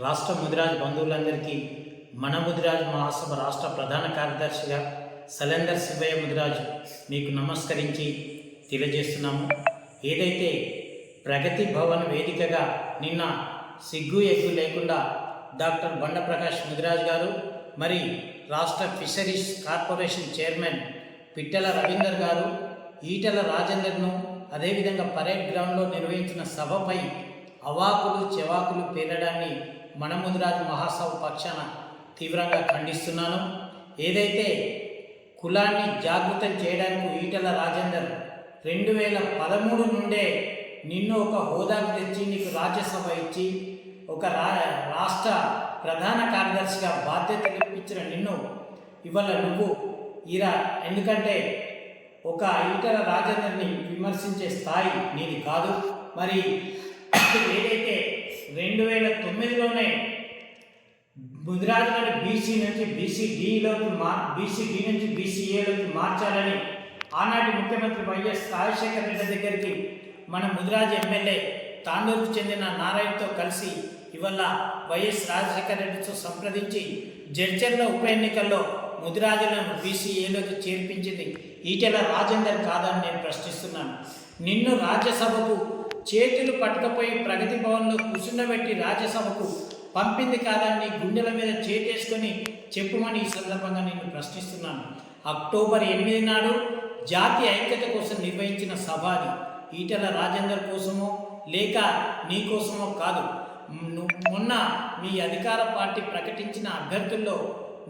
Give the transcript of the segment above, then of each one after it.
రాష్ట్ర ముదిరాజ్ బంధువులందరికీ మన ముదిరాజ్ మహాసభ రాష్ట్ర ప్రధాన కార్యదర్శిగా సలెండర్ శివయ్య ముదిరాజు మీకు నమస్కరించి తెలియజేస్తున్నాము. ఏదైతే ప్రగతి భవన్ వేదికగా నిన్న సిగ్గు ఎగ్గు లేకుండా డాక్టర్ బండ ప్రకాష్ ముదిరాజ్ గారు, మరి రాష్ట్ర ఫిషరీస్ కార్పొరేషన్ చైర్మన్ పిట్టల రవీందర్ గారు ఈటెల రాజేందర్ను అదేవిధంగా పరేడ్ గ్రౌండ్లో నిర్వహించిన సభపై అవాకులు చెవాకులు పేలడాన్ని మన ముదిరాజ్ మహాసభ పక్షాన తీవ్రంగా ఖండిస్తున్నాను. ఏదైతే కులాన్ని జాగృతం చేయడానికి ఈటెల రాజేందర్ 2013 నుండే నిన్ను ఒక హోదాకు తెచ్చి నీకు రాజ్యసభ ఇచ్చి ఒక రాష్ట్ర ప్రధాన కార్యదర్శిగా బాధ్యతలు ఇప్పించిన నిన్ను ఇవాళ నువ్వు ఎందుకంటే ఒక ఈటెల రాజేందర్ని విమర్శించే స్థాయి నీది కాదు. మరి ఏదైతే 2009లోనే ముదిరాజులను బీసీ నుంచి బీసీ నుంచి బీసీఏలోకి మార్చాలని ఆనాటి ముఖ్యమంత్రి వైఎస్ రాజశేఖర రెడ్డి దగ్గరికి మన ముదిరాజు ఎమ్మెల్యే తాండూరుకు చెందిన నారాయణతో కలిసి ఇవాళ వైఎస్ రాజశేఖర రెడ్డితో సంప్రదించి జడ్చర్ల ఉప ఎన్నికల్లో ముదిరాజులను బీసీఏలోకి చేర్పించింది ఈటెల రాజేందర్ కాదని నేను ప్రశ్నిస్తున్నాను. నిన్ను రాజ్యసభకు చేతులు పట్టుకపోయి ప్రగతి భవన్లో కూర్చుండబెట్టి రాజ్యసభకు పంపింది కాదని గుండెల మీద చేతేసుకొని చెప్పుమని ఈ సందర్భంగా నేను ప్రశ్నిస్తున్నాను. అక్టోబర్ 8 నాడు జాతీయ ఐక్యత కోసం నిర్వహించిన సభ అది. ఈటెల రాజేందర్ కోసమో లేక నీ కోసమో కాదు. మొన్న మీ అధికార పార్టీ ప్రకటించిన అభ్యర్థుల్లో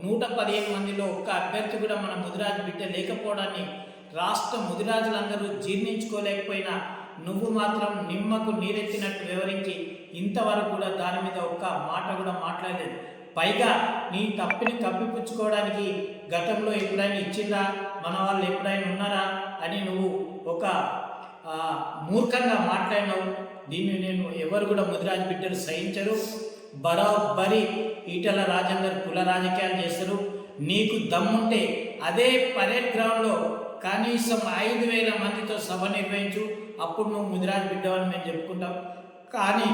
115 మందిలో ఒక్క అభ్యర్థి కూడా మన ముదిరాజు బిడ్డ లేకపోవడాన్ని రాష్ట్ర ముదిరాజులందరూ జీర్ణించుకోలేకపోయినా నువ్వు మాత్రం నిమ్మకు నీరెత్తినట్టు వివరించి ఇంతవరకు కూడా దాని మీద ఒక్క మాట కూడా మాట్లాడలేదు. పైగా నీ తప్పిని కప్పిపుచ్చుకోవడానికి గతంలో ఎప్పుడైనా ఇచ్చిందా, మన వాళ్ళు ఎప్పుడైనా ఉన్నారా అని నువ్వు ఒక మూర్ఖంగా మాట్లాడినావు. దీన్ని నేను ఎవరు కూడా ముదిరాజు బిడ్డలు సహించరు. బరాబరి ఈటెల రాజేందర్ కుల రాజకీయాలు చేస్తారు. నీకు దమ్ముంటే అదే పరేడ్ గ్రౌండ్లో కనీసం 5,000 మందితో సభ నిర్వహించు, అప్పుడు నువ్వు ముదిరాజు బిడ్డవని మేము చెప్పుకుంటాం. కానీ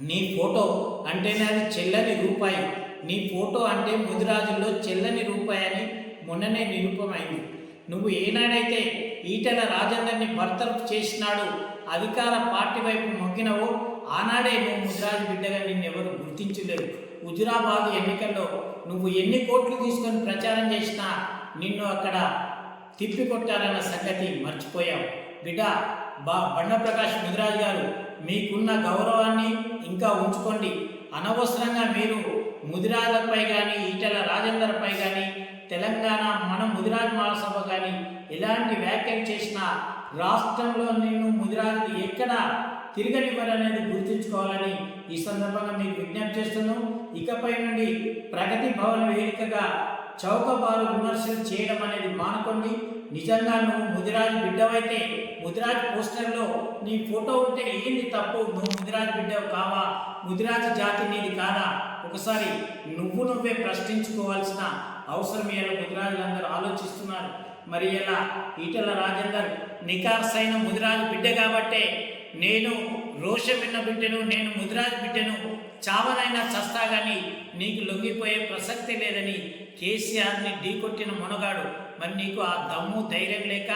నీ ఫోటో అంటేనే అది చెల్లని రూపాయి. నీ ఫోటో అంటే ముదిరాజుల్లో చెల్లని రూపాయి అని మొన్ననే నిరూపమైంది. నువ్వు ఏనాడైతే ఈటెల రాజేందర్ని బర్తరఫ్ చేసినాడు అధికార పార్టీ వైపు మొగ్గినవో ఆనాడే నువ్వు ముదిరాజు బిడ్డగా నిన్నెవరు గుర్తించలేరు. హుజురాబాద్ ఎన్నికల్లో నువ్వు ఎన్ని కోట్లు తీసుకొని ప్రచారం చేసినా నిన్ను అక్కడ తిప్పికొట్టారన్న సంగతి మర్చిపోయావు. బిడ్డ బండ ప్రకాష్ ముదిరాజు గారు, మీకున్న గౌరవాన్ని ఇంకా ఉంచుకోండి. అనవసరంగా మీరు ముదిరాజులపై కానీ ఈటెల రాజేందర్పై కానీ తెలంగాణ మన ముదిరాజు మహాసభ కానీ ఎలాంటి వ్యాఖ్యలు చేసినా రాష్ట్రంలో నిన్ను ముదిరాజు ఎక్కడ తిరగనివ్వరనేది గుర్తుంచుకోవాలని ఈ సందర్భంగా మీకు విజ్ఞప్తి చేస్తున్నాం. ఇకపై నుండి ప్రగతి భవన్ వేదికగా చౌకబారు విమర్శలు చేయడం అనేది మానుకోండి. నిజంగా నువ్వు ముదిరాజు బిడ్డవైతే ముదిరాజు పోస్టర్లో నీ ఫోటో ఉంటే ఏంది తప్పు? నువ్వు ముదిరాజు బిడ్డవు కావా? ముదిరాజు జాతి నీది కాదా? ఒకసారి నువ్వే ప్రశ్నించుకోవాల్సిన అవసరం ఏదో ముదిరాజులందరూ ఆలోచిస్తున్నారు. మరి ఇలా ఈటెల రాజేందర్ నికార్సైన ముదిరాజు బిడ్డ కాబట్టే నేను రోషమిన్న బిడ్డను, నేను ముదిరాజు బిడ్డను, చావనైనా చస్తా కానీ నీకు లొంగిపోయే ప్రసక్తి లేదని కేసీఆర్ని ఢీకొట్టిన మునగాడు. మరి నీకు ఆ దమ్ము ధైర్యం లేక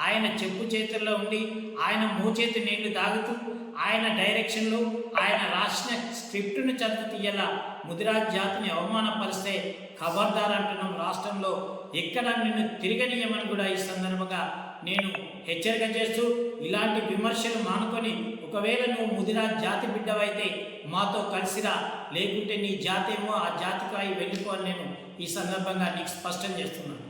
ఆయన చెప్పు చేతుల్లో ఉండి ఆయన మోచేతి నీళ్లు తాగుతూ ఆయన డైరెక్షన్లో ఆయన రాసిన స్క్రిప్టును చదువు తీయాల ముదిరాజ్ జాతిని అవమానపరిస్తే ఖబర్దార్ అంటున్నాం. రాష్ట్రంలో ఎక్కడ నిన్ను తిరగనీయమని కూడా ఈ సందర్భంగా నేను హెచ్చరిక చేస్తూ ఇలాంటి విమర్శలు మానుకొని ఒకవేళ నువ్వు ముదిరాజ్ జాతి బిడ్డవైతే మాతో కలిసిరా, లేకుంటే నీ జాతేమో ఆ జాతికి వెళ్ళిపోని నేను ఈ సందర్భంగా నీకు స్పష్టం చేస్తున్నాను.